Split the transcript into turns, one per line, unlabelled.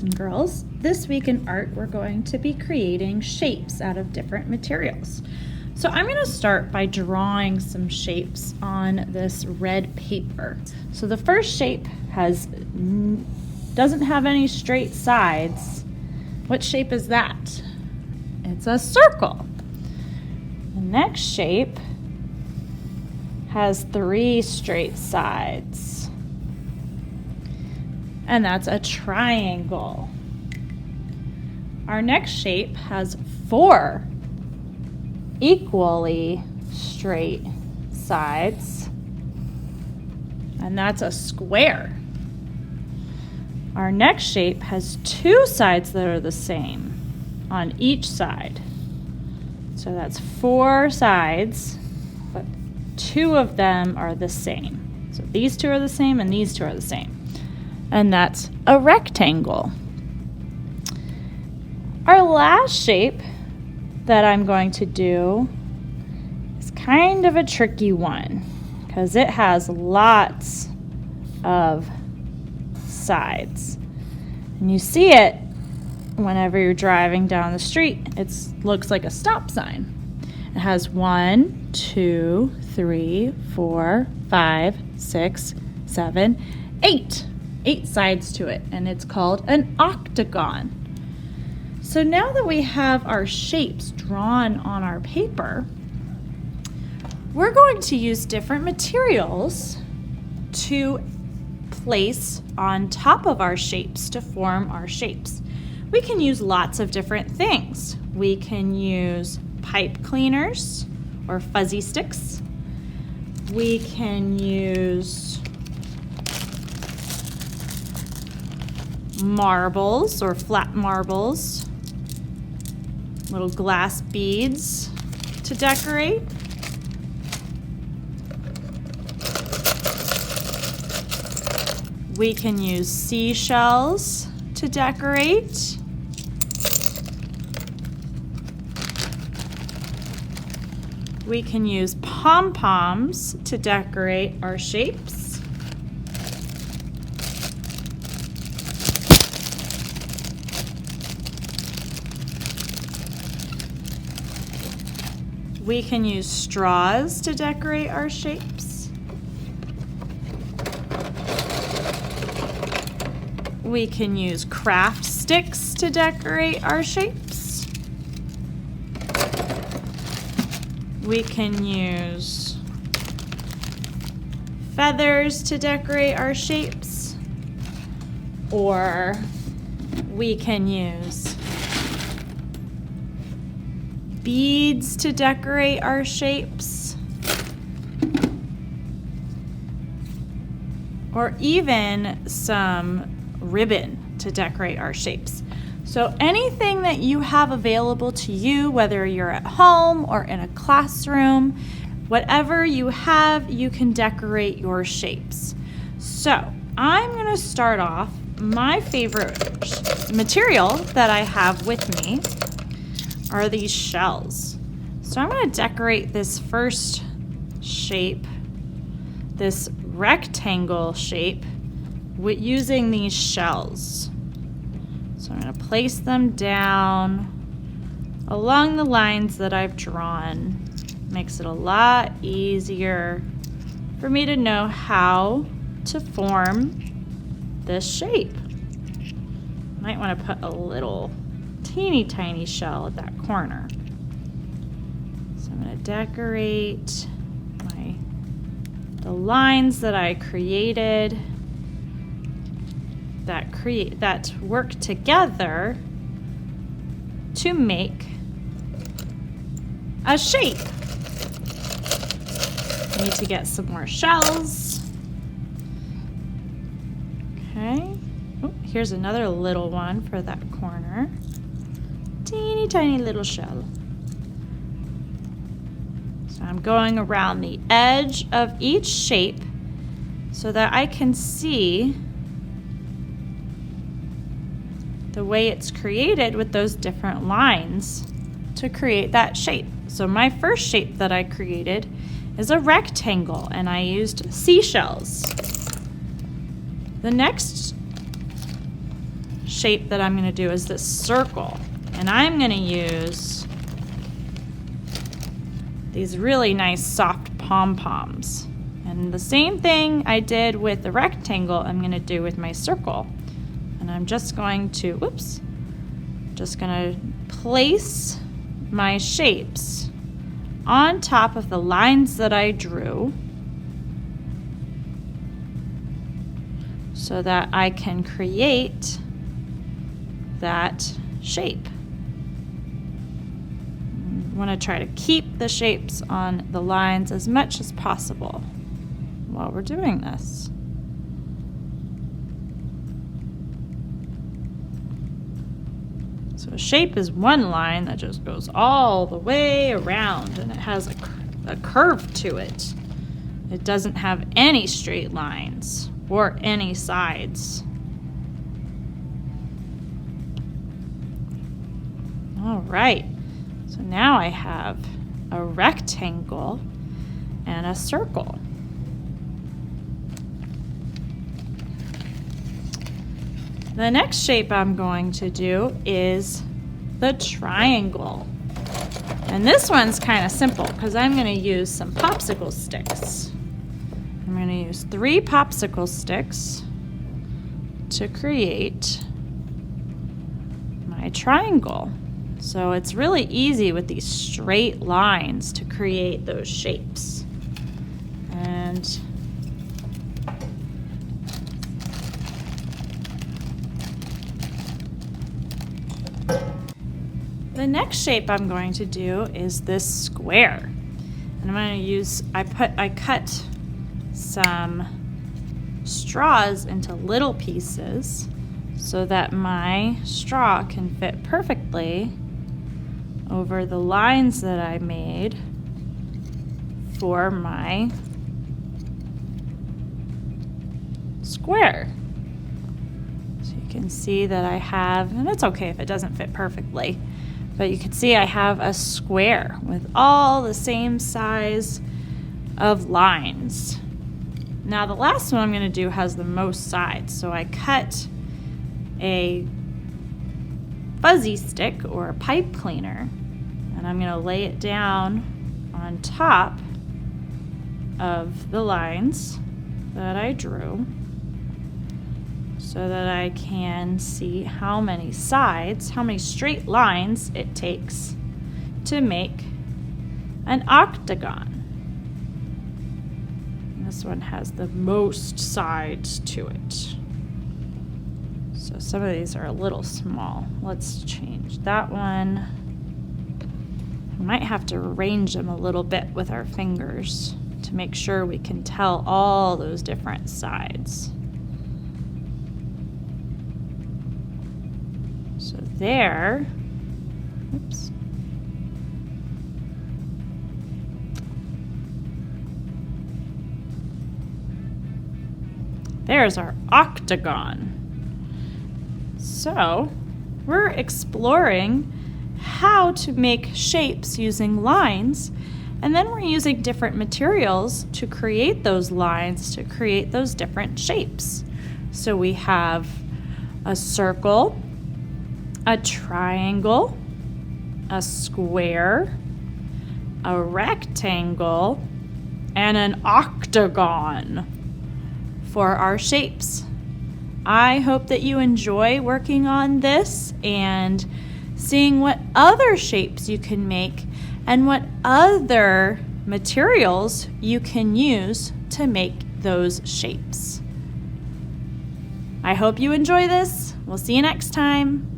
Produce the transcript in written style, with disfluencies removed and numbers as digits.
and girls. This week in art, we're going to be creating shapes out of different materials. So I'm going to start by drawing some shapes on this red paper. So the first shape doesn't have any straight sides. What shape is that? It's a circle. The next shape has 3 straight sides, and that's a triangle. Our next shape has 4 equally straight sides, and that's a square. Our next shape has 2 sides that are the same on each side. So that's 4 sides, but 2 of them are the same. So these 2 are the same and these 2 are the same. And that's a rectangle. Our last shape that I'm going to do is kind of a tricky one because it has lots of sides. And you see it whenever you're driving down the street. It looks like a stop sign. It has 1, 2, 3, 4, 5, 6, 7, 8. 8 sides to it, and it's called an octagon. So now that we have our shapes drawn on our paper, we're going to use different materials to place on top of our shapes to form our shapes. We can use lots of different things. We can use pipe cleaners or fuzzy sticks. We can use marbles or flat marbles, little glass beads to decorate. We can use seashells to decorate. We can use pom-poms to decorate our shapes. We can use straws to decorate our shapes. We can use craft sticks to decorate our shapes. We can use feathers to decorate our shapes, or we can use beads to decorate our shapes, or even some ribbon to decorate our shapes. So anything that you have available to you, whether you're at home or in a classroom, whatever you have, you can decorate your shapes. So I'm going to start off. My favorite material that I have with me are these shells. So I'm going to decorate this first shape, this rectangle shape, using these shells. So I'm going to place them down along the lines that I've drawn. Makes it a lot easier for me to know how to form this shape. Might want to put a little teeny tiny shell at that corner. So I'm going to decorate the lines that I created that work together to make a shape. I need to get some more shells. Okay. Oh, here's another little one for that corner. Teeny tiny little shell. So I'm going around the edge of each shape so that I can see the way it's created with those different lines to create that shape. So my first shape that I created is a rectangle, and I used seashells. The next shape that I'm going to do is this circle. And I'm going to use these really nice soft pom-poms. And the same thing I did with the rectangle, I'm going to do with my circle. And I'm just going to, just going to place my shapes on top of the lines that I drew so that I can create that shape. I want to try to keep the shapes on the lines as much as possible while we're doing this. So a shape is one line that just goes all the way around, and it has a curve to it. It doesn't have any straight lines or any sides. All right, so now I have a rectangle and a circle. The next shape I'm going to do is the triangle. And this one's kind of simple because I'm going to use some popsicle sticks. I'm going to use 3 popsicle sticks to create my triangle. So it's really easy with these straight lines to create those shapes. And the next shape I'm going to do is this square. And I'm going to use, I cut some straws into little pieces so that my straw can fit perfectly over the lines that I made for my square. So you can see that I have, and it's okay if it doesn't fit perfectly, but you can see I have a square with all the same size of lines. Now the last one I'm going to do has the most sides, so I cut a fuzzy stick or a pipe cleaner, and I'm going to lay it down on top of the lines that I drew so that I can see how many sides, how many straight lines it takes to make an octagon. And this one has the most sides to it. So some of these are a little small. Let's change that one. We might have to arrange them a little bit with our fingers to make sure we can tell all those different sides. So there, oops. There's our octagon. So we're exploring how to make shapes using lines, and then we're using different materials to create those lines, to create those different shapes. So we have a circle, a triangle, a square, a rectangle, and an octagon for our shapes. I hope that you enjoy working on this and seeing what other shapes you can make and what other materials you can use to make those shapes. I hope you enjoy this. We'll see you next time.